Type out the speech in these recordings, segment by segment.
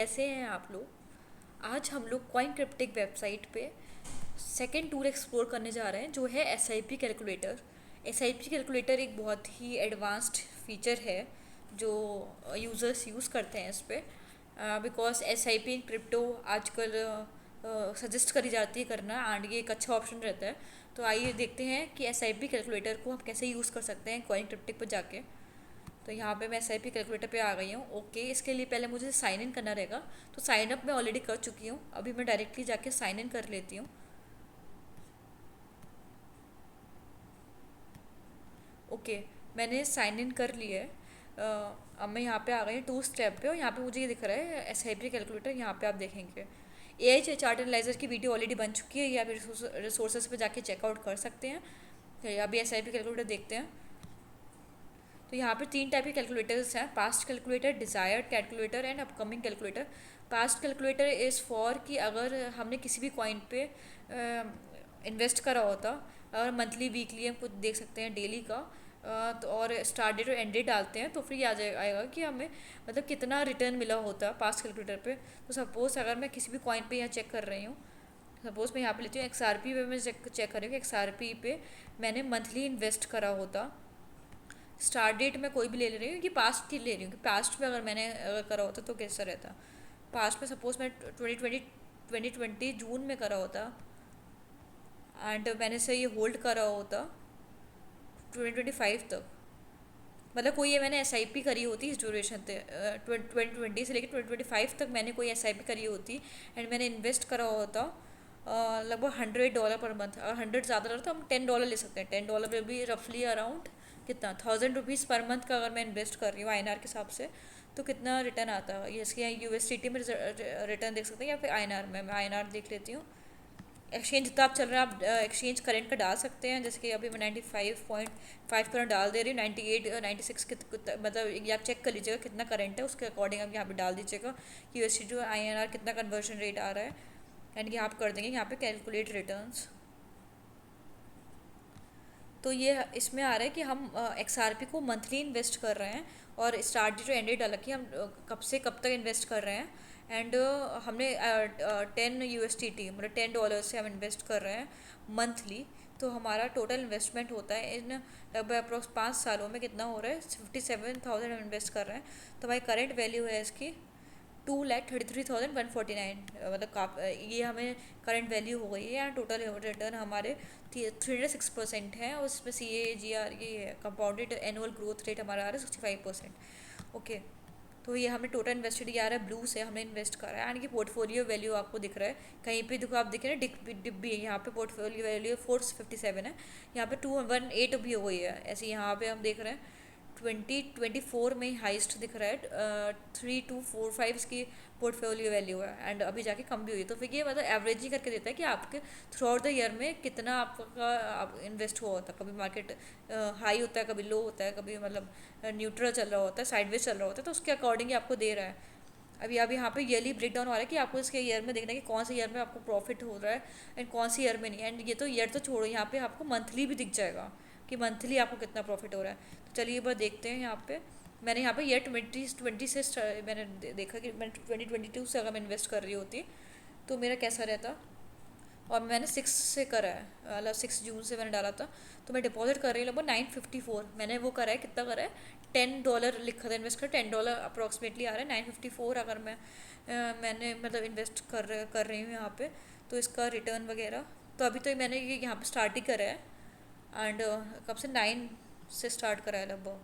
कैसे हैं आप लोग। आज हम लोग कॉइन क्रिप्टिक वेबसाइट पे सेकंड टूल एक्सप्लोर करने जा रहे हैं जो है एसआईपी कैलकुलेटर। एसआईपी कैलकुलेटर एक बहुत ही एडवांस्ड फीचर है जो यूज़र्स यूज़ करते हैं इस पे, बिकॉज एसआईपी इन क्रिप्टो आजकल सजेस्ट करी जाती है करना, एंड ये एक अच्छा ऑप्शन रहता है। तो आइए देखते हैं कि एसआईपी कैलकुलेटर को हम कैसे यूज़ कर सकते हैं कॉइन क्रिप्टिक पर जाके। तो यहाँ पे मैं एसआईपी कैलकुलेटर पे आ गई हूँ। ओके, इसके लिए पहले मुझे साइन इन करना रहेगा। तो साइन अप मैं ऑलरेडी कर चुकी हूँ, अभी मैं डायरेक्टली जाके साइन इन कर लेती हूँ। ओके, मैंने साइन इन कर लिया है। अब मैं यहाँ पे आ गई हूँ टू स्टेप पे, और यहाँ पे मुझे ये दिख रहा है एसआईपी कैलकुलेटर। यहाँ पे आप देखेंगे एआई चार्ट एनालाइजर की वीडियो ऑलरेडी बन चुकी है, या फिर रिसोर्सेज पे जाके चेकआउट कर सकते हैं। तो अभी एसआईपी कैलकुलेटर देखते हैं। तो यहाँ पर तीन टाइप के कैलकुलेटर्स हैं, past calculator, desired calculator and upcoming calculator. Past calculator is for कि अगर हमने किसी भी कॉइन पे इन्वेस्ट करा होता, अगर मंथली वीकली हम कुछ देख सकते हैं डेली का, तो और स्टार्ट डेट और एंड डेट डालते हैं तो फिर ये आएगा कि हमें मतलब कितना रिटर्न मिला होता है पास्ट कैलकुलेटर पे। तो सपोज़ अगर मैं किसी भी कॉइन पे यहाँ चेक कर रही हूँ, सपोज़ मैं यहाँ पे लेती हूँ एक्सआरपी पे, मैं चेक कर रही हूँ कि एक्सआरपी पे मैंने मंथली इन्वेस्ट करा होता। स्टार्ट डेट मैं कोई भी ले रही हूँ कि पास्ट की ले रही हूँ कि पास्ट में अगर मैंने अगर करा होता तो कैसा रहता। पास्ट में सपोज मैं 2020 जून में करा होता, एंड मैंने से ये होल्ड करा होता 2025 तक। मतलब कोई ये मैंने एसआईपी करी होती इस ड्यूरेशन से, 2020 से लेकर 2025 तक मैंने कोई एसआईपी करी होती, एंड मैंने इन्वेस्ट करा होता लगभग $100 पर मंथ। अगर 100 ज़्यादा रहा तो हम $10 ले सकते हैं। $10 में भी रफली अराउंड कितना ₹1000 पर मंथ का अगर मैं इन्वेस्ट कर रही हूँ आईएनआर के हिसाब से, तो कितना रिटर्न आता है। ये इसके यहाँ यूएसडीटी में रिटर्न देख सकते हैं, या फिर आईएनआर में। मैं आईएनआर देख लेती हूँ। एक्सचेंज जितना आप चल रहा है आप एक्सचेंज करेंट का डाल सकते हैं, जैसे कि अभी मैं 95.5 करंट डाल दे रही हूँ। 98 96 मतलब ये आप चेक कर लीजिएगा कितना करंट है, उसके अकॉर्डिंग आप यहाँ पे डाल दीजिएगा कि यूएसडी टू आईएनआर कितना कन्वर्जन रेट आ रहा है, एंड ये आप कर देंगे यहाँ पे कैलकुलेट रिटर्न्स। तो ये इसमें आ रहा है कि हम एक्सआरपी को मंथली इन्वेस्ट कर रहे हैं, और स्टार्ट डेट और एंड डेट अलग कि हम कब से कब तक इन्वेस्ट कर रहे हैं। एंड हमने 10 USDT मतलब $10 से हम इन्वेस्ट कर रहे हैं मंथली। तो हमारा टोटल इन्वेस्टमेंट होता है इन लगभग अप्रोक्स 5 सालों में कितना हो रहा है, 57,000 हम इन्वेस्ट कर रहे हैं। तो हमारी करेंट वैल्यू है इसकी 2,33,149। मतलब ये हमें करंट वैल्यू हो गई है। टोटल रिटर्न हमारे 306% है, और उसमें CAGR ये कंपाउंडेड एनुअल ग्रोथ रेट हमारा आ रहा है 65%। ओके, तो ये हमें टोटल इन्वेस्टेड ये आ रहा है ब्लू से हमने इन्वेस्ट करा है, यानी कि पोर्टफोलियो वैल्यू आपको दिख रहा है कहीं पे। देखो आप देख रहे हैं डिब्बी है यहाँ पे, पोर्टफोलियो वैल्यू 457 है, यहाँ पे 218 भी हो गई है। ऐसे यहाँ पे हम देख रहे हैं 2024 में हाईएस्ट दिख रहा है, 3245 इसकी पोर्टफोलियो वैल्यू है, एंड अभी जाके कम भी हुई है। तो फिर ये मतलब एवरेज ही करके देता है कि आपके थ्रू आउट द ईयर में कितना आपका आप इन्वेस्ट हुआ होता है। कभी मार्केट हाई होता है, कभी लो होता है, कभी मतलब न्यूट्रल चल रहा होता है, साइडवेज चल रहा होता है, तो उसके अकॉर्डिंग ही आपको दे रहा है। अभी अभी यहाँ पे ईयरली ब्रेक डाउन हो रहा है कि आपको इसके ईयर में देखना है कि कौन से ईयर में आपको प्रॉफिट हो रहा है एंड कौन सी ईयर में नहीं। एंड ये तो ईयर तो छोड़ो, यहाँ पे आपको मंथली भी दिख जाएगा कि मंथली आपको कितना प्रॉफिट हो रहा है। तो चलिए एक बार देखते हैं यहाँ पे। मैंने यहाँ पे ईयर 2020 से मैंने देखा कि मैंने 2022 से अगर मैं इन्वेस्ट कर रही होती तो मेरा कैसा रहता। और मैंने 6 से करा है, मतलब 6 जून से मैंने डाला था। तो मैं डिपॉजिट कर रही हूँ लगभग 954। मैंने वो करा है, कितना करा है, $10 लिखा था इन्वेस्ट कर, $10 अप्रॉक्सीमेटली आ रहा है। 954 अगर मैंने मतलब इन्वेस्ट कर रही हूँ यहाँ पे, तो इसका रिटर्न वगैरह। तो अभी तो मैंने ये यहाँ पे स्टार्ट ही करा है, एंड कब से 9 से स्टार्ट करा है, लगभग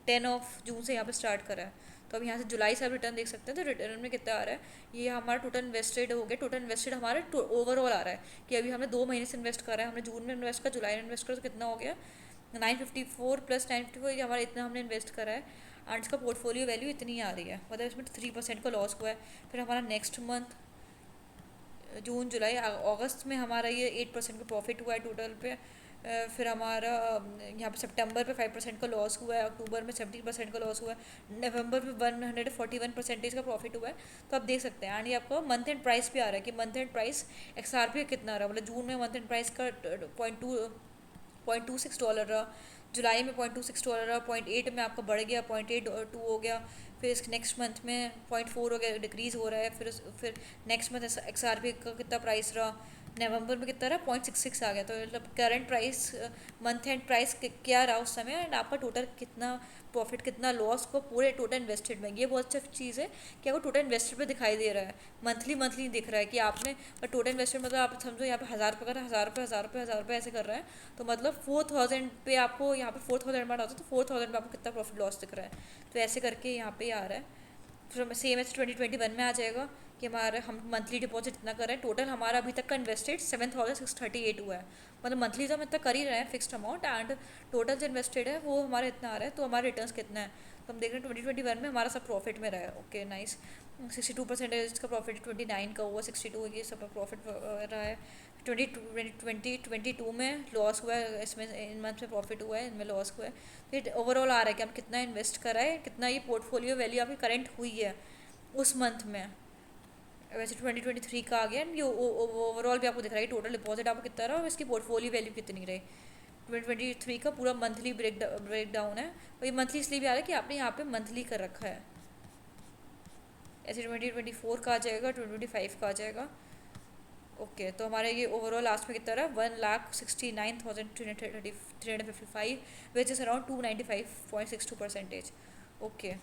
10 जून से यहाँ पे स्टार्ट करा है। तो अब यहाँ से जुलाई से आप रिटर्न देख सकते हैं। तो रिटर्न में कितना आ रहा है, ये हमारा टोटल इन्वेस्टेड हो गया। टोटल इन्वेस्टेड हमारा ओवरऑल आ रहा है कि अभी हमने 2 महीने से इन्वेस्ट करा है। हमने जून में इन्वेस्ट करा, जुलाई में इन्वेस्ट करा, तो कितना हो गया 954 प्लस 954, हमारा इतना हमने इन्वेस्ट करा है। एंड इसका पोर्टफोलियो वैल्यू इतनी आ रही है, मतलब इसमें 3% का लॉस हुआ है। फिर हमारा नेक्स्ट मंथ जून जुलाई अगस्त में हमारा ये 8% का प्रॉफिट हुआ है टोटल पे। फिर हमारा यहाँ पे सितंबर पे 5% का लॉस हुआ है, अक्टूबर में 70% का लॉस हुआ है, नवंबर में 141% का प्रॉफिट हुआ है। तो आप देख सकते हैं। एंड ये आपको मंथ एंड प्राइस भी आ रहा है कि मंथ एंड प्राइस XRP कितना रहा। मतलब जून में मंथ एंड प्राइस का 0.26 डॉलर रहा, जुलाई में $0.26 रहा, 0.8 में आपका बढ़ गया, 0.82 हो गया, फिर इस नेक्स्ट मंथ में 0.4 हो गया, डिक्रीज़ हो रहा है। फिर नेक्स्ट मंथ XRP का कितना प्राइस रहा, नवंबर में कितना रहा, 0.66 आ गया। तो मतलब current price, month and price क्या रहा उस समय, एंड आपका टोटल कितना प्रॉफिट कितना लॉस को पूरे टोटल इन्वेस्टेड में। ये बहुत अच्छा चीज़ है कि आपको टोटल इन्वेस्टेड पे दिखाई दे रहा है, मंथली मंथली दिख रहा है कि आपने टोटल इन्वेस्टेड, मतलब आप समझो यहाँ पे 1000 रुपये कर, 1000 रुपये 1000 रुपये 1000 रुपये ऐसे कर रहे हैं, तो मतलब 4000 पे आपको यहाँ पे 4000 अमाउंट होता है, तो 4000 पे आपको कितना प्रॉफिट लॉस दिख रहा है। तो ऐसे करके यहाँ पे आ रहा है। फिर सेम एज 2021 में आ जाएगा कि हमारे हम मंथली डिपॉजिट इतना कर रहे हैं, टोटल हमारा अभी तक का इन्वेस्टेड 7638 हुआ है। मतलब मंथली तो हम इतना कर ही रहे हैं फिक्स्ड अमाउंट, एंड टोटल जो इन्वेस्टेड है वो हमारा इतना आ रहा है। तो हमारे रिटर्न्स कितना है, तो हम देख रहे हैं 2021 में हमारा सब प्रॉफिट में रहा है। ओके नाइस, 62% का प्रॉफिट, 29 का हुआ, 62 ये सब प्रॉफिट रहा है। 2022 में लॉस हुआ है, इसमें इन मंथ में प्रॉफिट हुआ है, इनमें लॉस हुआ है। फिर ओवरऑल आ रहा है कि हम कितना इन्वेस्ट करा है, कितना ये पोर्टफोलियो वैल्यू आपकी करंट हुई है उस मंथ में। वैसे 2023 का आ गया, ये ओवरऑल भी आपको दिख रहा है टोटल डिपॉजिट आपको कितना रहा और इसकी पोर्टफोलियो वैल्यू कितनी रही। 2023 का पूरा मंथली ब्रेक डाउन है, और ये मंथली इसलिए भी आ रहा है कि आपने यहाँ पे मंथली कर रखा है। ऐसे 2024 का आ जाएगा, 2025 का आ जाएगा। ओके तो हमारे ये ओवरऑल लास्ट में कितना रहा, 1,69,355, विच इज़ अराउंड 295.62%। ओके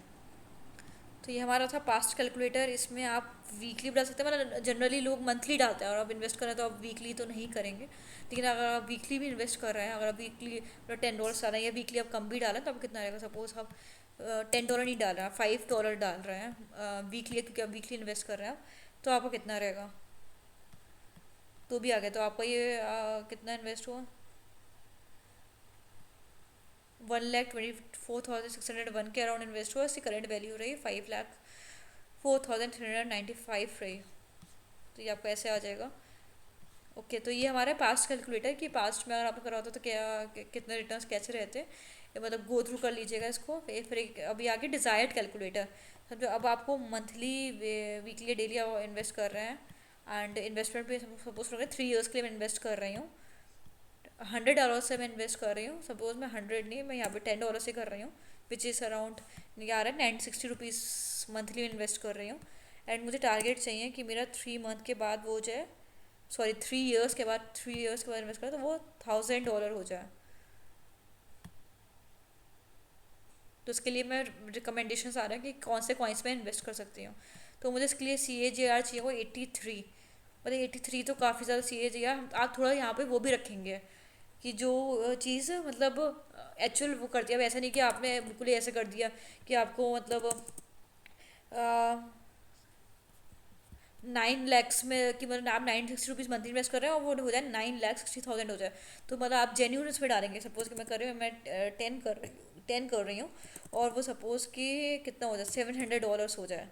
तो ये हमारा था पास्ट कैलकुलेटर। इसमें आप वीकली बता सकते हैं, मतलब जनरली लोग मंथली डालते हैं, और आप इन्वेस्ट करें तो आप वीकली तो नहीं करेंगे, लेकिन अगर आप वीकली भी इन्वेस्ट कर रहे हैं, अगर आप वीकली $10 डाल रहे हैं या वीकली आप कम भी डालें, तो आप कितना रहेगा। सपोज आप $10 नहीं डाल रहे हैं, $5 डाल रहे हैं वीकली, क्योंकि आप वीकली इन्वेस्ट कर रहे हैं, तो आपको कितना रहेगा, तो भी आ गया। तो आपका ये कितना इन्वेस्ट हुआ, 1,24,601 के अराउंड इन्वेस्ट हुआ। इसकी करंट वैल्यू रही 5,04,395 रही। तो ये आपको ऐसे आ जाएगा। ओके तो ये हमारा पास्ट कैलकुलेटर कि पास्ट में अगर आपको करा होता तो क्या कितने रिटर्न्स कैसे रहते, मतलब गो थ्रू कर लीजिएगा इसको। फिर अभी आगे डिज़ायर्ड कैलकुलेटर, समझो अब आपको मंथली वीकली डेली आप इन्वेस्ट कर रहे हैं, एंड इन्वेस्टमेंट पे सपोज करें 3 ईयर्स के लिए मैं इन्वेस्ट कर रही हूँ, $100 से मैं इन्वेस्ट कर रही हूँ। सपोज मैं 100 नहीं, मैं यहाँ पे $10 से कर रही हूँ, विच इज़ अराउंड ये आ रहा है 960 रुपीज़ मंथली में इन्वेस्ट कर रही हूँ। एंड मुझे टारगेट चाहिए कि मेरा 3 मंथ के बाद वो हो जाए, सॉरी 3 ईयर्स के बाद, 3 ईयर्स के बाद इन्वेस्ट करें तो वो $1000 हो जाए। तो उसके लिए मैं रिकमेंडेशंस आ रहे हैं कि कौन से कॉइन्स में इन्वेस्ट कर सकती हूँ। तो मुझे इसके लिए CAGR चाहिए वो 83, मतलब 83 तो काफ़ी ज़्यादा CAGR। आप थोड़ा यहाँ पे वो भी रखेंगे कि जो चीज़ मतलब एक्चुअल वो कर दिया, अब ऐसा नहीं कि आपने बिल्कुल ही ऐसे कर दिया कि आपको मतलब 9 lakhs में कि मतलब आप 960 रुपीज़ मंथली इन्वेस्ट कर रहे हैं और वो हो जाए 9,60,000 हो जाए। तो मतलब आप जेन्यून उसमें डालेंगे। सपोज कि मैं कर रही हूँ, मैं 10 कर रही हूँ, और वो सपोज़ कि कितना हो जाए, $700 हो जाए,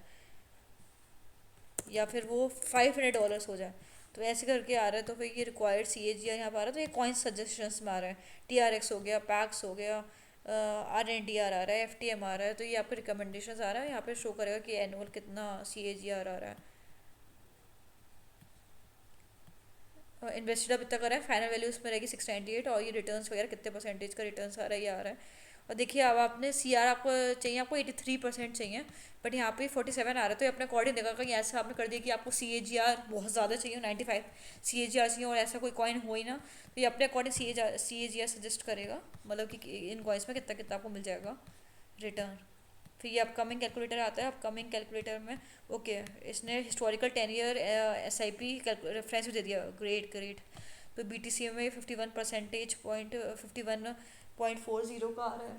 या फिर वो $500 हो जाए। तो ऐसे करके आ रहा है। तो फिर ये रिक्वायर्ड CAGR यहाँ पर आ रहा है। तो ये कॉइन सजेशंस में आ रहा है, TRX हो गया, पैक्स हो गया, RNDR आ रहा है, FTM आ रहा है। तो ये यहाँ पे रिकमेंडेशन आ रहा है, यहाँ पे शो करेगा कि एनुअल कितना CAGR आ रहा है। इन्वेस्टेड अब इतना कर रहा है, फाइनल वैल्यू उसमें रहेगी 698, और ये रिटर्न्स वगैरह कितने परसेंटेज का रिटर्न्स आ रहा है ये आ रहा है। और देखिए अब आपने CR आपको चाहिए, आपको 83% चाहिए, बट यहाँ पे 47 आ रहा है। तो ये अपने अकॉर्डिंग देखा कि ऐसा आपने कर दिया कि आपको CAGR बहुत ज़्यादा चाहिए, 95 CAGR चाहिए, और ऐसा कोई कॉइन हो ही ना, तो ये अपने अकॉर्डिंग CAGR सजेस्ट करेगा, मतलब कि इन कॉइन्स में कितना कितना आपको मिल जाएगा रिटर्न। फिर ये अपकमिंग कैलकुलेटर आता है। अपकमिंग कैलकुलेटर में ओके इसने हिस्टोरिकल 10 ईयर SIP रेफरेंस भी दे दिया, ग्रेट ग्रेट। तो BTC में 51% का आ रहा है,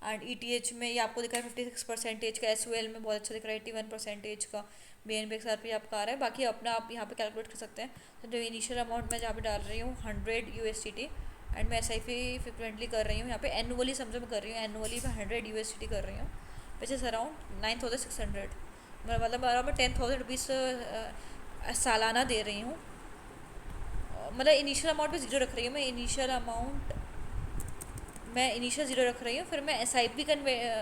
एंड ETH में ये आपको दिखा है 56% का, SOL में बहुत अच्छा दिख रहा है 81% का, BNB XRP आपका आ रहा है। बाकी अपना आप यहाँ पे कैलकुलेट कर सकते हैं। तो जो इनिशियल अमाउंट मैं जहाँ पे डाल रही हूँ 100 USDT, एंड मैं SIP फ्रिक्वेंटली कर रही हूँ, यहाँ पे एनुअली समझो मैं कर रही हूँ, एनुअली मैं 100 USDT कर रही हूँ, विच इज़ अराउंड 9600, मतलब अराउंड 10,000 रुपीज़ सालाना दे रही हूँ। मतलब इनिशियल अमाउंट पे ज़ीरो रख रही हूँ मैं, इनिशियल ज़ीरो रख रही हूँ। फिर मैं SIP का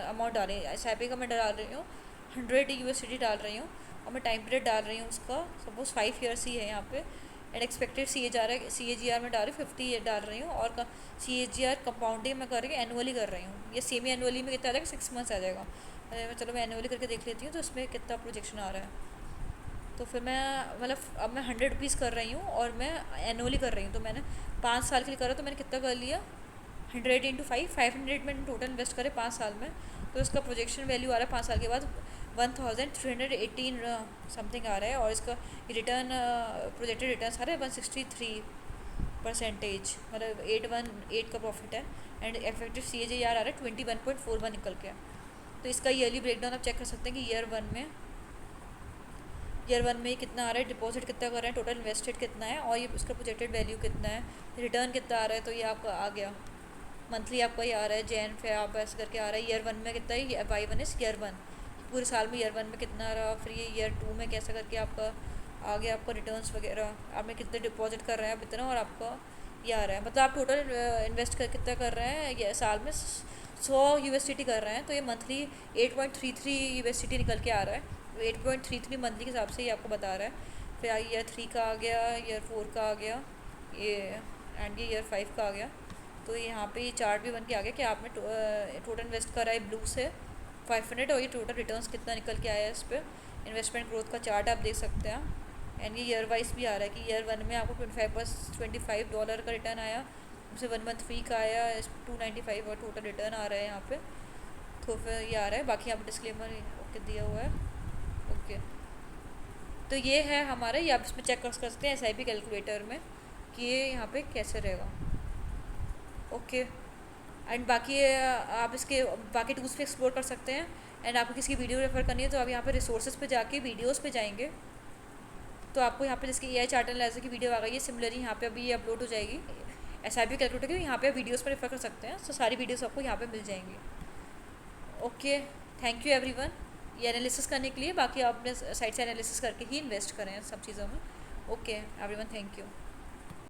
अमाउंट डाल रही हूँ, SIP का मैं डाल रही हूँ 100 USDT डाल रही हूँ, और मैं टाइम पीरियड डाल रही हूँ उसका, सपोज 5 ईयर्स ही है यहाँ पे, एंड एक्सपेक्टेड CAGR में डाल रही हूँ 50 डाल रही हूँ, और CAGR कंपाउंडिंग में कर रही हूँ, एनुअली कर रही हूँ। ये सेमी एनुअली में कितना आ जाएगा, 6 मंथ्स आ जाएगा। चलो मैं एनुअली करके देख लेती हूँ तो उसमें कितना प्रोजेक्शन आ रहा है। तो फिर मैं मतलब अब मैं 100 रुपीज़ कर रही हूँ और मैं एनुअली कर रही हूँ, तो मैंने 5 साल के लिए करा, तो मैंने कितना कर लिया, 100 × 5 500 मैंने टोटल इन्वेस्ट करे 5 साल में। तो इसका प्रोजेक्शन वैल्यू आ रहा है 5 साल के बाद 1318 समथिंग आ रहा है, और इसका रिटर्न प्रोजेक्टेड रिटर्न आ रहा है 163%, मतलब 818 का प्रॉफिट है। एंड इफेक्टिव CAGR आ रहा है 21.41 निकल के। तो इसका ईयरली ब्रेकडाउन आप चेक कर सकते हैं कि ईयर वन में कितना आ रहा है, डिपॉजिट कितना कर रहे हैं, टोटल इन्वेस्टेड कितना है, और ये उसका प्रोजेक्टेड वैल्यू कितना है, रिटर्न कितना आ रहा है। तो ये आपका आ गया मंथली, आपका ये आ रहा है जैन फिर आप ऐसे करके आ रहा है। ईयर 1 में कितना है, Y1 इस ईयर 1 पूरे साल में ईयर 1 में कितना रहा, फिर ये ईयर 2 में कैसा करके आपका आ गया, आपका रिटर्न्स वगैरह आपने कितने डिपॉजिट कर रहे हैं आप इतना, और आपका ये आ रहा है। मतलब आप टोटल इन्वेस्ट कर कितना कर रहे हैं, ये साल में 100 USDT कर रहे हैं, तो ये मंथली 8.33 USDT निकल के आ रहा है। 8.33 मंथली के हिसाब से ये आपको बता रहा है। फिर ईयर 3 का आ गया, ईयर 4 का आ गया, ये एंड ये ईयर 5 का आ गया। तो यहाँ पे ये चार्ट भी बन के आ गया कि आपने टोटल इन्वेस्ट करा है ब्लू से 500, और ये टोटल रिटर्न्स कितना निकल के आया है। इस पर इन्वेस्टमेंट ग्रोथ का चार्ट आप देख सकते हैं। एंड ये ईयर वाइज भी आ रहा है कि ईयर 1 में आपको $25 का रिटर्न आया, उसे 1 मंथ फ्री का आया, 295 और टोटल रिटर्न आ रहा है यहाँ पे। तो फिर ये आ रहा है, बाकी यहाँ पर डिस्क्लेमर ओके दिया हुआ है। ओके, तो ये है हमारा, ये आप इसमें चेक कर सकते हैं SIP कैलकुलेटर में कि ये यहाँ पे कैसे रहेगा। ओके, एंड बाकी आप इसके बाकी टूल्स पे एक्सप्लोर कर सकते हैं। एंड आपको किसी की वीडियो रेफर करनी है तो आप यहाँ पे रिसोर्सेज पे जाके वीडियोस पे जाएंगे, तो आपको यहाँ पे जिसकी AI चार्ट एनालिसिस की वीडियो आ गई है, सिमिलरली यहाँ पे अभी ये अपलोड हो जाएगी SIP कैलकुलेटर की, यहाँ पे आप वीडियोस पर रेफर कर सकते हैं। तो सारी वीडियोस आपको यहाँ पे मिल जाएंगी। ओके, थैंक यू एवरीवन ये एनालिसिस करने के लिए। बाकी आप अपने साइट से एनालिसिस करके ही इन्वेस्ट करें सब चीज़ों में। Okay everyone, thank you.